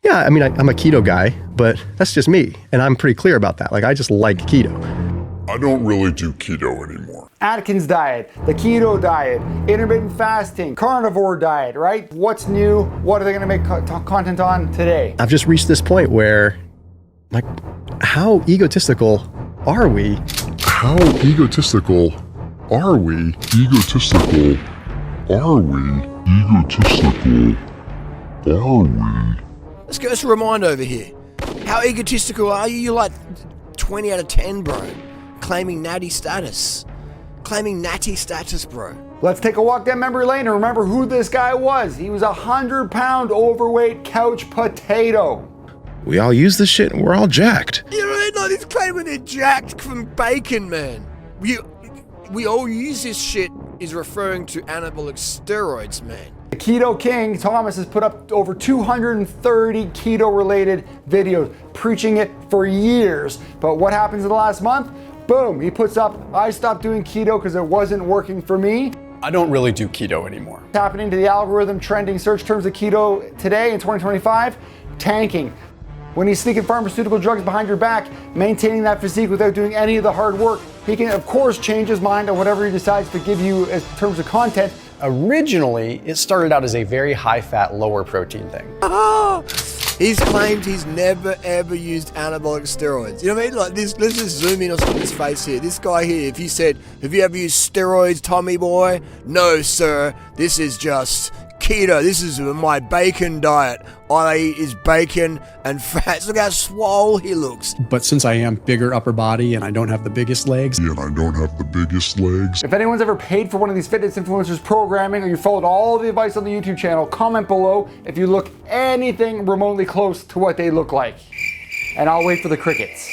Yeah, I mean, I'm a keto guy, but that's just me. And I'm pretty clear about that. Like, I just like keto. I don't really do keto anymore. Atkins diet, the keto diet, intermittent fasting, carnivore diet, right? What's new? What are they gonna make content on today? I've just reached this point where, like, how egotistical are we? How egotistical are we? Egotistical are we? Egotistical are we? Let's rewind over here. How egotistical are you? You're like 20 out of 10, bro. Claiming natty status. Claiming natty status, bro. Let's take a walk down memory lane and remember who this guy was. He was a 100-pound overweight couch potato. We all use this shit and we're all jacked. You know, like he's claiming they're jacked from bacon, man. We all use this shit is referring to anabolic steroids, man. The Keto King, Thomas, has put up over 230 keto-related videos, preaching it for years. But what happens in the last month? Boom, he puts up, I stopped doing keto because it wasn't working for me. I don't really do keto anymore. What's happening to the algorithm trending search terms of keto today in 2025? Tanking. When he's sneaking pharmaceutical drugs behind your back, maintaining that physique without doing any of the hard work, he can, of course, change his mind on whatever he decides to give you in terms of content. Originally, it started out as a very high-fat, lower-protein thing. He's claimed he's never ever used anabolic steroids. You know what I mean? Like this, let's just zoom in on his face here. This guy here, if you said, have you ever used steroids, Tommy boy? No, sir. This is just keto. This is my bacon diet. All I eat is bacon and fats. Look how swole he looks. But since I am bigger upper body and I don't have the biggest legs. And I don't have the biggest legs. If anyone's ever paid for one of these fitness influencers programming or you followed all the advice on the YouTube channel, comment below if you look anything remotely close to what they look like. And I'll wait for the crickets.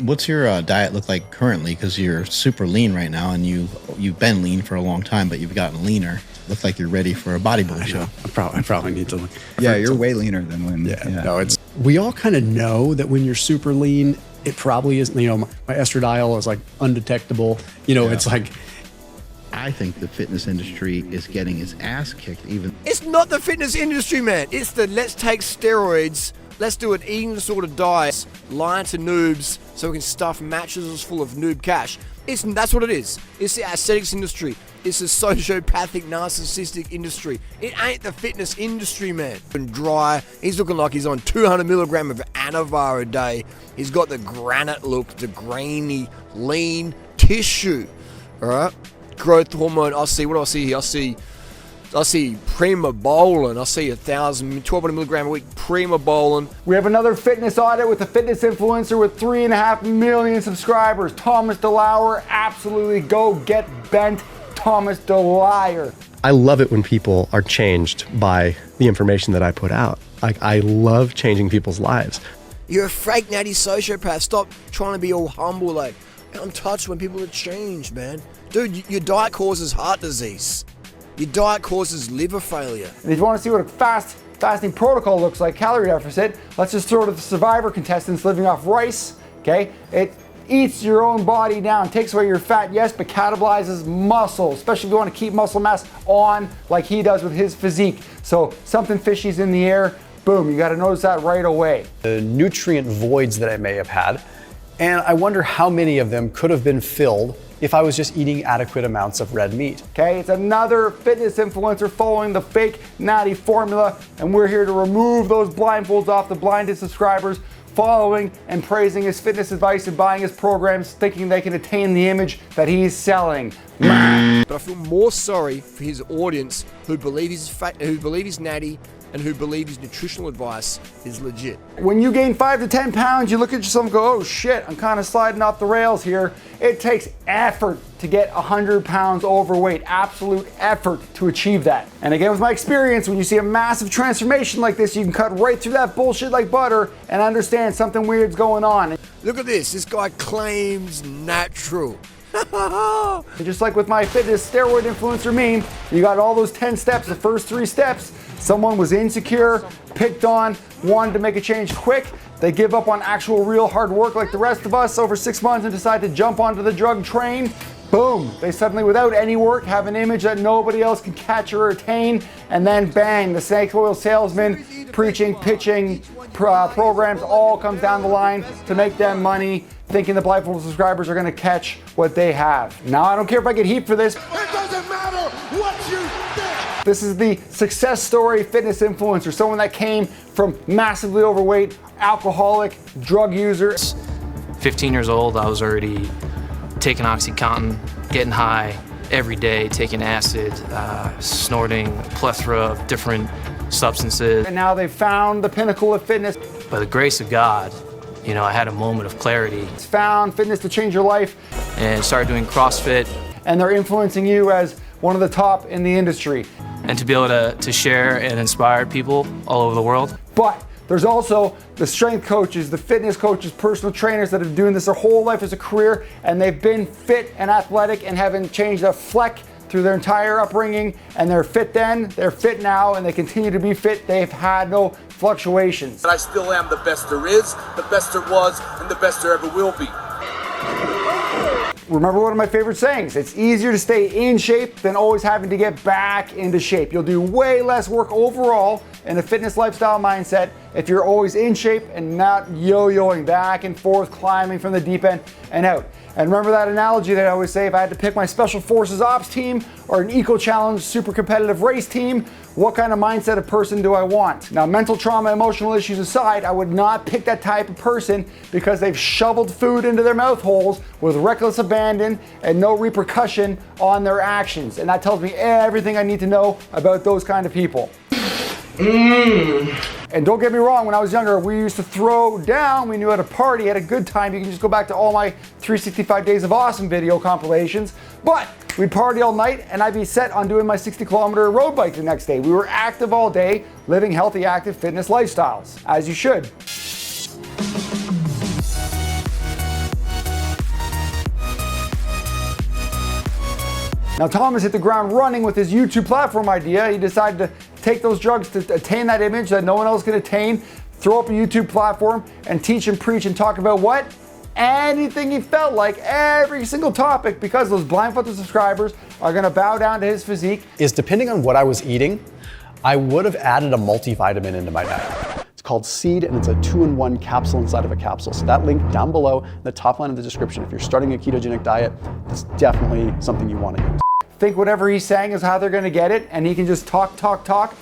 What's your diet look like currently? Because you're super lean right now and you've been lean for a long time, but you've gotten leaner. Look like you're ready for a bodybuilding show. I probably need to look. Yeah, you're way leaner than when. Yeah. No, it's. We all kind of know that when you're super lean, it probably isn't. You know, my estradiol is like undetectable. You know, it's like. I think the fitness industry is getting its ass kicked. Even it's not the fitness industry, man. It's the let's take steroids. Let's do an eating disorder diet, lying to noobs so we can stuff mattresses full of noob cash. That's what it is. It's the aesthetics industry. It's a sociopathic, narcissistic industry. It ain't the fitness industry, man. And dry. He's looking like he's on 200 milligram of Anavar a day. He's got the granite look, the grainy, lean tissue. All right? Growth hormone. I see. What do I see here? I see Primobolan. I see 1,200 milligram a week Primobolan. We have another fitness audit with a fitness influencer with 3.5 million subscribers. Thomas Delauer. Absolutely go get bent. Thomas Delauer. I love it when people are changed by the information that I put out. Like, I love changing people's lives. You're a fake natty sociopath. Stop trying to be all humble. Like, I'm touched when people are changed, man. Dude, your diet causes heart disease. Your diet causes liver failure. And if you want to see what a fasting protocol looks like, calorie deficit, let's just throw to the Survivor contestants living off rice, okay? It eats your own body down, takes away your fat, yes, but catabolizes muscle, especially if you want to keep muscle mass on like he does with his physique. So something fishy's in the air, boom, you got to notice that right away. The nutrient voids that I may have had, and I wonder how many of them could have been filled if I was just eating adequate amounts of red meat. Okay, it's another fitness influencer following the fake natty formula, and we're here to remove those blindfolds off the blinded subscribers, following and praising his fitness advice and buying his programs, thinking they can attain the image that he's selling. But I feel more sorry for his audience who believe he's fat, who believe he's natty, and who believe his nutritional advice is legit. When you gain 5 to 10 pounds, you look at yourself and go, oh shit, I'm kind of sliding off the rails here. It takes effort to get 100 pounds overweight, absolute effort to achieve that. And again, with my experience, when you see a massive transformation like this, you can cut right through that bullshit like butter and understand something weird's going on. Look at this guy claims natural. Just like with my fitness steroid influencer meme, you got all those 10 steps, the first 3 steps. Someone was insecure, picked on, wanted to make a change quick. They give up on actual real hard work like the rest of us over 6 months and decide to jump onto the drug train. Boom, they suddenly, without any work, have an image that nobody else can catch or attain, and then bang, the snake oil salesman preaching, pitching, programs, all comes down the line to make them money, thinking the blindfold subscribers are gonna catch what they have. Now, I don't care if I get heat for this. It doesn't matter what you think. This is the success story fitness influencer, someone that came from massively overweight, alcoholic, drug user. 15 years old, I was already taking OxyContin, getting high every day, taking acid, snorting a plethora of different substances. And now they've found the pinnacle of fitness. By the grace of God, you know, I had a moment of clarity. It's found fitness to change your life. And started doing CrossFit. And they're influencing you as one of the top in the industry. And to be able to share and inspire people all over the world. But there's also the strength coaches, the fitness coaches, personal trainers that have been doing this their whole life as a career, and they've been fit and athletic and haven't changed a fleck through their entire upbringing, and they're fit then, they're fit now, and they continue to be fit. They've had no fluctuations. I still am the best there is, the best there was, and the best there ever will be. Remember one of my favorite sayings, it's easier to stay in shape than always having to get back into shape. You'll do way less work overall in a fitness lifestyle mindset if you're always in shape and not yo-yoing back and forth, climbing from the deep end and out. And remember that analogy that I always say, if I had to pick my special forces ops team or an eco challenge super competitive race team, what kind of mindset of person do I want? Now, mental trauma, emotional issues aside, I would not pick that type of person because they've shoveled food into their mouth holes with reckless abandon and no repercussion on their actions. And that tells me everything I need to know about those kind of people. And don't get me wrong, when I was younger, we used to throw down, we knew how to party, had a good time. You can just go back to all my 365 Days of Awesome video compilations. But we'd party all night and I'd be set on doing my 60-kilometer road bike the next day. We were active all day, living healthy, active fitness lifestyles, as you should. Now, Thomas hit the ground running with his YouTube platform idea. He decided to take those drugs to attain that image that no one else can attain, throw up a YouTube platform, and teach and preach and talk about what? Anything he felt like, every single topic, because those blindfolded subscribers are gonna bow down to his physique. Is depending on what I was eating, I would have added a multivitamin into my diet. It's called Seed, and it's a 2-in-1 capsule inside of a capsule. So that link down below, in the top line of the description, if you're starting a ketogenic diet, that's definitely something you want to use. Think whatever he's saying is how they're gonna get it, and he can just talk.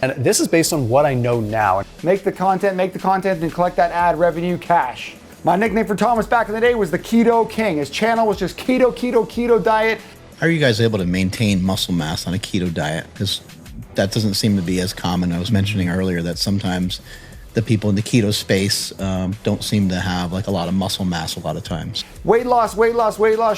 And this is based on what I know now. Make the content, and collect that ad revenue cash. My nickname for Thomas back in the day was the Keto King. His channel was just keto diet. How are you guys able to maintain muscle mass on a keto diet? Because that doesn't seem to be as common. I was mentioning earlier that sometimes the people in the keto space don't seem to have like a lot of muscle mass a lot of times. Weight loss,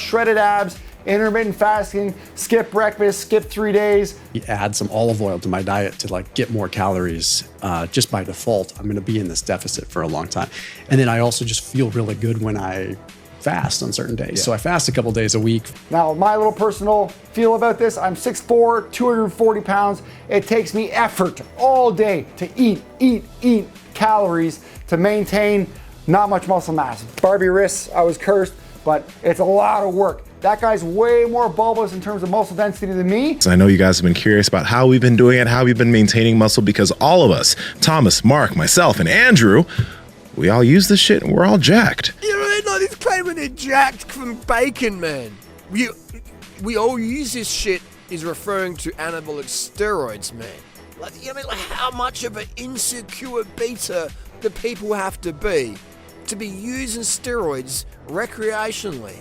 shredded abs, intermittent fasting, skip breakfast, skip 3 days. Add some olive oil to my diet to like get more calories just by default. I'm going to be in this deficit for a long time. And then I also just feel really good when I fast on certain days. So I fast a couple days a week. Now, my little personal feel about this, I'm 6'4", 240 pounds. It takes me effort all day to eat calories to maintain not much muscle mass. Barbie wrists, I was cursed, but it's a lot of work. That guy's way more bulbous in terms of muscle density than me. So I know you guys have been curious about how we've been doing it, how we've been maintaining muscle, because all of us, Thomas, Mark, myself, and Andrew, we all use this shit and we're all jacked. You know, like this claiming they're jacked from bacon, man. We all use this shit is referring to anabolic steroids, man. Like, you know, like how much of an insecure beta do people have to be using steroids recreationally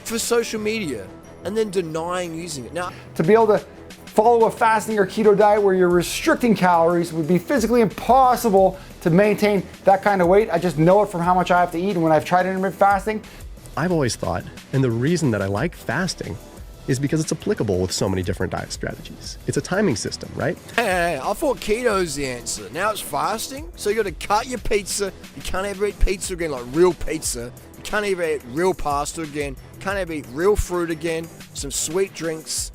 for social media and then denying using it. Now, to be able to follow a fasting or keto diet where you're restricting calories would be physically impossible to maintain that kind of weight. I just know it from how much I have to eat, and when I've tried intermittent fasting. I've always thought, and the reason that I like fasting is because it's applicable with so many different diet strategies. It's a timing system, right? Hey, I thought keto's the answer. Now it's fasting, so you got to cut your pizza. You can't ever eat pizza again, like real pizza. You can't ever eat real pasta again. You can't ever eat real fruit again. Some sweet drinks,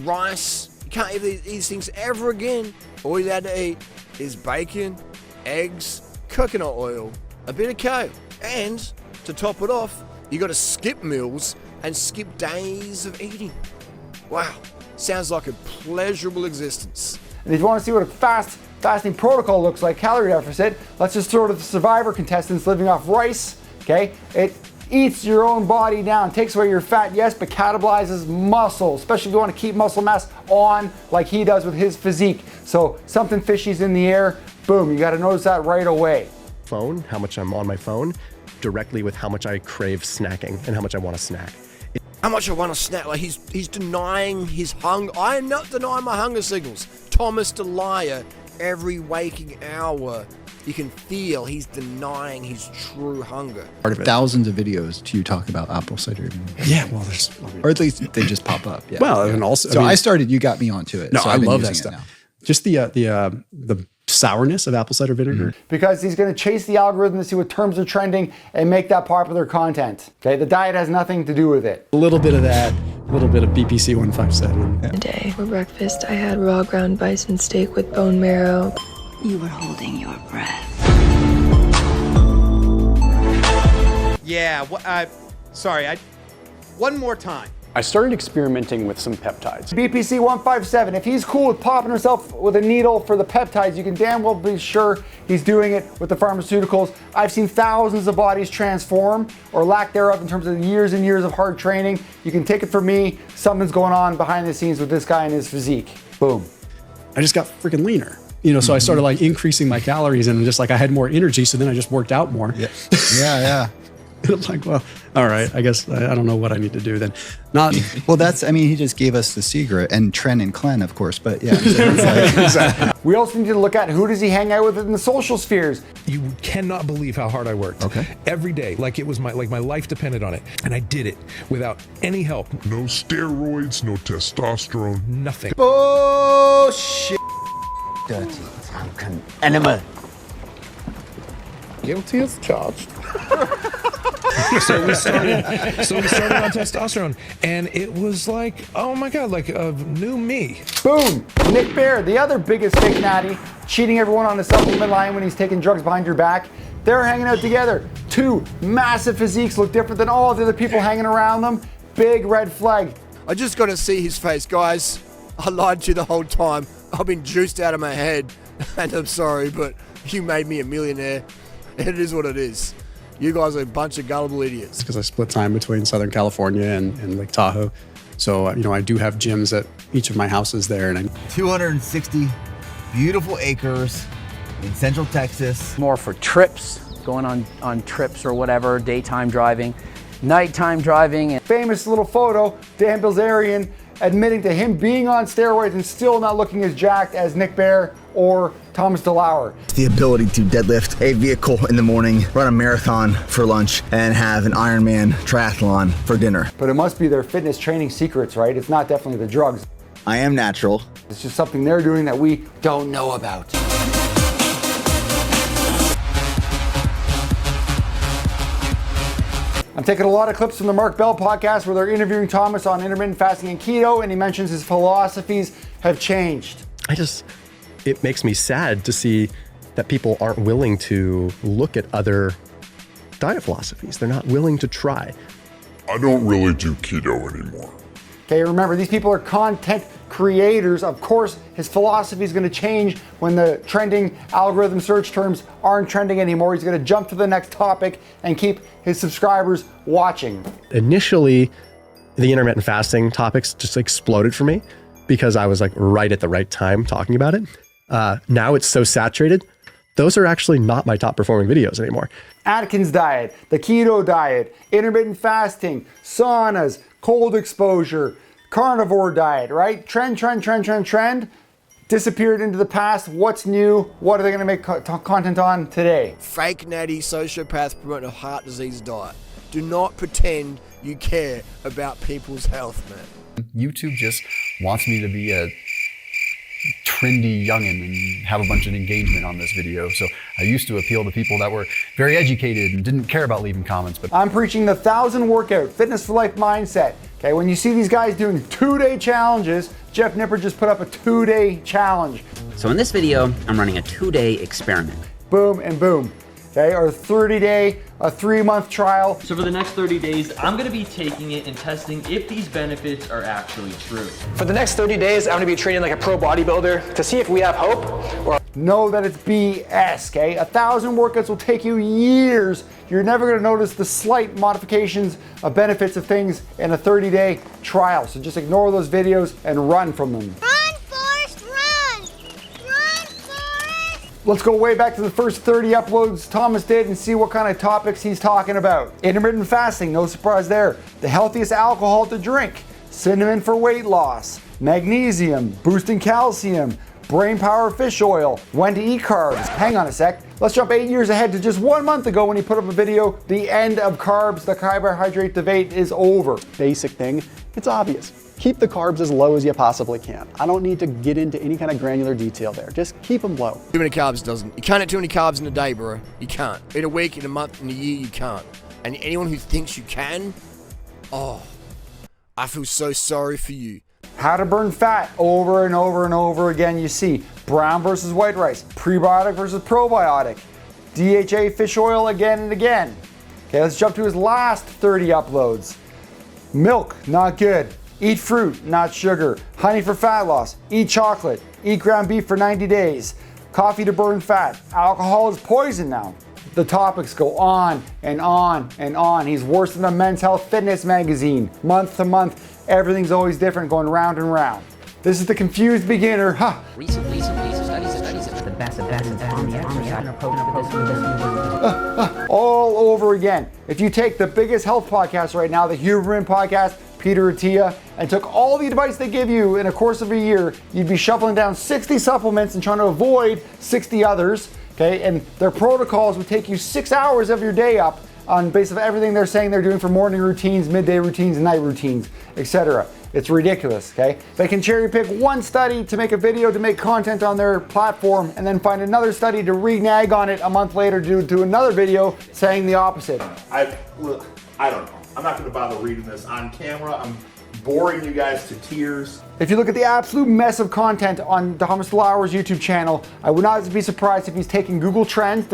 rice. You can't ever eat these things ever again. All you had to eat is bacon, eggs, coconut oil, a bit of kale. And to top it off, you got to skip meals and skip days of eating. Wow, sounds like a pleasurable existence. And if you want to see what a fast fasting protocol looks like, calorie deficit. Let's just throw to the survivor contestants living off rice, okay? It eats your own body down, takes away your fat, yes, but catabolizes muscle, especially if you want to keep muscle mass on like he does with his physique. So something fishy's in the air, boom, you got to notice that right away. Phone, how much I'm on my phone, directly with how much I crave snacking and how much I want to snack. How much I want to snack, like he's denying his hunger. I am not denying my hunger signals. Thomas Delauer, every waking hour, you can feel he's denying his true hunger. Thousands of videos to you talk about apple cider vinegar. Yeah, well, there's, or at least they just pop up. Yeah. Well, and also, so I started. You got me onto it. No, so I I've been love that using it stuff. now. Just the sourness of apple cider vinegar. Because he's going to chase the algorithm to see what terms are trending and make that popular content. Okay, the diet has nothing to do with it. A little bit of that, a little bit of BPC 157. Yeah. Today for breakfast, I had raw ground bison steak with bone marrow. You were holding your breath. Yeah, one more time. I started experimenting with some peptides. BPC 157, if he's cool with popping himself with a needle for the peptides, you can damn well be sure he's doing it with the pharmaceuticals. I've seen thousands of bodies transform or lack thereof in terms of years and years of hard training. You can take it from me, something's going on behind the scenes with this guy and his physique. Boom. I just got freaking leaner. You know, so I started like increasing my calories and just like I had more energy, so then I just worked out more. Yeah, yeah. And I'm like, well, all right, I guess I don't know what I need to do then. Not well. I mean, he just gave us the secret and Tren and Clen, of course. But yeah, exactly. We also need to look at who does he hang out with in the social spheres. You cannot believe how hard I worked. Okay. Every day, like it was my life depended on it, and I did it without any help. No steroids, no testosterone, nothing. Bullshit. Dirty drunken animal. Guilty as charged. So we started on testosterone, and it was like, oh my God, like a new me. Boom! Nick Bear, the other biggest fake natty, cheating everyone on the supplement line when he's taking drugs behind your back. They're hanging out together. Two massive physiques, look different than all the other people hanging around them. Big red flag. I just got to see his face, guys. I lied to you the whole time. I've been juiced out of my head, and I'm sorry, but you made me a millionaire. It is what it is. You guys are a bunch of gullible idiots. Because I split time between Southern California and Lake Tahoe. So, you know, I do have gyms at each of my houses there. And 260 beautiful acres in Central Texas. More for trips, going on trips or whatever, daytime driving, nighttime driving. And famous little photo, Dan Bilzerian admitting to him being on steroids and still not looking as jacked as Nick Bear or Thomas Delauer. The ability to deadlift a vehicle in the morning, run a marathon for lunch, and have an Ironman triathlon for dinner. But it must be their fitness training secrets, right? It's not definitely the drugs. I am natural. It's just something they're doing that we don't know about. I'm taking a lot of clips from the Mark Bell podcast where they're interviewing Thomas on intermittent fasting and keto, and he mentions his philosophies have changed. It makes me sad to see that people aren't willing to look at other diet philosophies. They're not willing to try. I don't really do keto anymore. Okay, remember, these people are content creators. Of course, his philosophy is going to change when the trending algorithm search terms aren't trending anymore. He's going to jump to the next topic and keep his subscribers watching. Initially, the intermittent fasting topics just exploded for me because I was like right at the right time talking about it. Now it's so saturated. Those are actually not my top performing videos anymore. Atkins diet, the keto diet, intermittent fasting, saunas, cold exposure, carnivore diet, right? Trend, disappeared into the past. What's new? What are they going to make content on today? Fake natty sociopath promoting a heart disease diet. Do not pretend you care about people's health, man. YouTube just wants me to be a trendy youngin and have a bunch of engagement on this video. So I used to appeal to people that were very educated and didn't care about leaving comments. But I'm preaching the 1,000 workout, fitness for life mindset. Okay, when you see these guys doing 2-day challenges, Jeff Nipper just put up a 2-day challenge. So in this video, I'm running a 2-day experiment. Boom and boom. Okay, or 30-day, a 3-month trial. So for the next 30 days, I'm gonna be taking it and testing if these benefits are actually true. For the next 30 days, I'm gonna be training like a pro bodybuilder to see if we have hope or know that it's BS, okay? 1,000 workouts will take you years. You're never gonna notice the slight modifications of benefits of things in a 30-day trial. So just ignore those videos and run from them. Run, Forrest, run! Run, Forrest! Let's go way back to the first 30 uploads Thomas did and see what kind of topics he's talking about. Intermittent fasting, no surprise there. The healthiest alcohol to drink. Cinnamon for weight loss. Magnesium, boosting calcium. Brain power fish oil. When to eat carbs. Hang on a sec. Let's jump 8 years ahead to just 1 month ago when he put up a video, the end of carbs, the carbohydrate debate is over. Basic thing, it's obvious. Keep the carbs as low as you possibly can. I don't need to get into any kind of granular detail there. Just keep them low. Too many carbs doesn't. You can't eat too many carbs in a day, bro. You can't. In a week, in a month, in a year, you can't. And anyone who thinks you can, oh, I feel so sorry for you. How to burn fat over and over and over again. You see brown versus white rice, prebiotic versus probiotic, DHA fish oil again and again. Okay, let's jump to his last 30 uploads. Milk, not good. Eat fruit, not sugar. Honey for fat loss. Eat chocolate. Eat ground beef for 90 days. Coffee to burn fat. Alcohol is poison now. The topics go on and on and on. He's worse than a Men's Health Fitness magazine. Month to month, everything's always different, going round and round. This is the confused beginner. Huh. Recently, studies of the best on the exercise All over again. If you take the biggest health podcast right now, the Huberman podcast, Peter Attia, and took all the advice they give you in a course of a year, you'd be shuffling down 60 supplements and trying to avoid 60 others. Okay, and their protocols would take you 6 hours of your day up on base of everything they're saying they're doing for morning routines, midday routines, and night routines, etc. It's ridiculous, okay? They can cherry pick one study to make a video to make content on their platform and then find another study to renege on it a month later to do another video saying the opposite. I don't know. I'm not gonna bother reading this on camera. I'm boring you guys to tears. If you look at the absolute mess of content on Thomas Delauer's YouTube channel, I would not be surprised if he's taking Google Trends,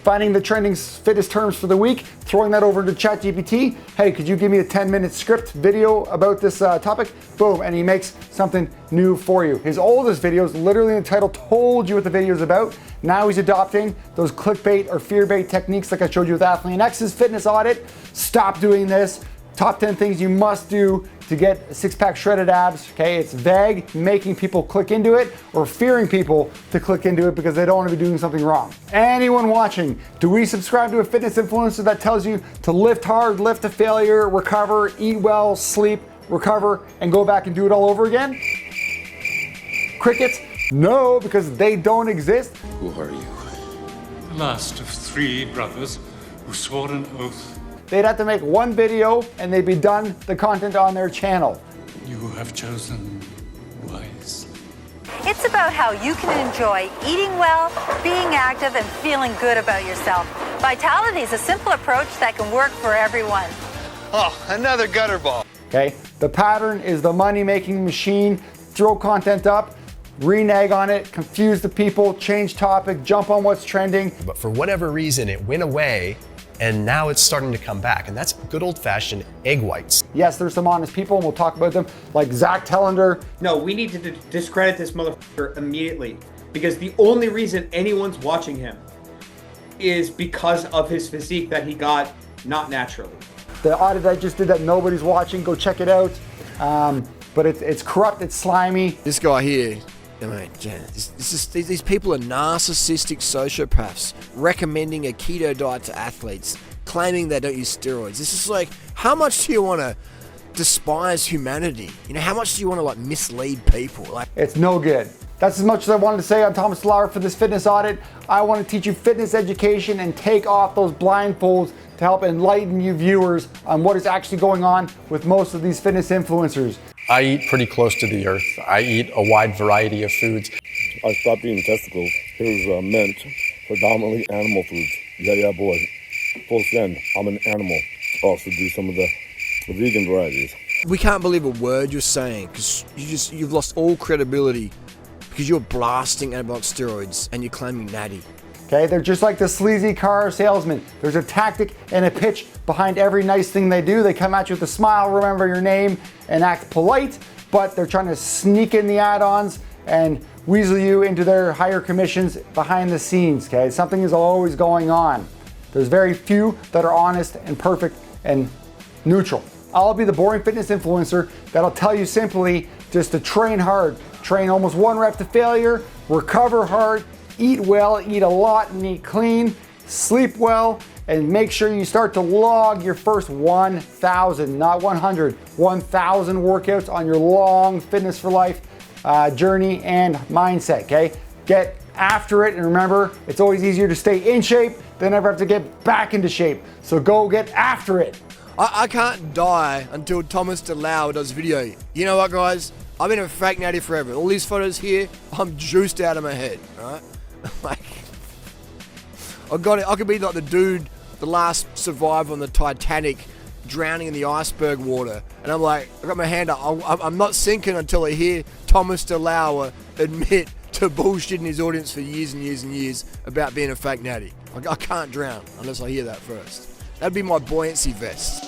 finding the trending fittest terms for the week, throwing that over into ChatGPT. Hey, could you give me a 10-minute script video about this topic? Boom, and he makes something new for you. His oldest videos, literally in the title, told you what the video is about. Now he's adopting those clickbait or fearbait techniques like I showed you with Athlean-X's fitness audit. Stop doing this. Top 10 things you must do to get a six-pack shredded abs. Okay, it's vague, making people click into it, or fearing people to click into it because they don't want to be doing something wrong. Anyone watching, do we subscribe to a fitness influencer that tells you to lift hard, lift to failure, recover, eat well, sleep, recover, and go back and do it all over again? Crickets? No, because they don't exist. Who are you? The last of 3 brothers who swore an oath. They'd have to make one video and they'd be done the content on their channel. You have chosen wisely. It's about how you can enjoy eating well, being active, and feeling good about yourself. Vitality is a simple approach that can work for everyone. Oh, another gutter ball. Okay, the pattern is the money-making machine. Throw content up, renege on it, confuse the people, change topic, jump on what's trending. But for whatever reason, it went away. And now it's starting to come back, and that's good old-fashioned egg whites. Yes, there's some honest people, and we'll talk about them, like ZACK TELANDER. No, we need to discredit this motherfucker immediately, because the only reason anyone's watching him is because of his physique that he got not naturally. The audit I just did that nobody's watching, go check it out. But it's corrupt, it's slimy. This guy here, I mean, these people are narcissistic sociopaths recommending a keto diet to athletes, claiming they don't use steroids. This is like, how much do you want to despise humanity? You know, how much do you want to like mislead people? Like, it's no good. That's as much as I wanted to say on Thomas Delauer for this fitness audit. I want to teach you fitness education and take off those blindfolds to help enlighten you viewers on what is actually going on with most of these fitness influencers. I eat pretty close to the earth. I eat a wide variety of foods. I stopped eating testicles. It was meant predominantly animal foods. Yeah, boy. Full send. I'm an animal. Also do some of the vegan varieties. We can't believe a word you're saying because you've lost all credibility because you're blasting anabolic steroids and you're claiming Natty. Okay, they're just like the sleazy car salesman. There's a tactic and a pitch behind every nice thing they do. They come at you with a smile, remember your name, and act polite, but they're trying to sneak in the add-ons and weasel you into their higher commissions behind the scenes, okay? Something is always going on. There's very few that are honest and perfect and neutral. I'll be the boring fitness influencer that'll tell you simply just to train hard, train almost 1 rep to failure, recover hard, eat well, eat a lot and eat clean, sleep well, and make sure you start to log your first 1,000, not 100, 1,000 workouts on your long fitness for life journey and mindset, okay? Get after it, and remember, it's always easier to stay in shape than ever have to get back into shape. So go get after it. I can't die until Thomas Delauer does video. You know what, guys? I've been a fake natty forever. All these photos here, I'm juiced out of my head, right? Like, I got it. I could be like the dude, the last survivor on the Titanic, drowning in the iceberg water, and I'm like, I got my hand up. I'm not sinking until I hear Thomas Delauer admit to bullshitting his audience for years and years and years about being a fake natty. I can't drown unless I hear that first. That'd be my buoyancy vest.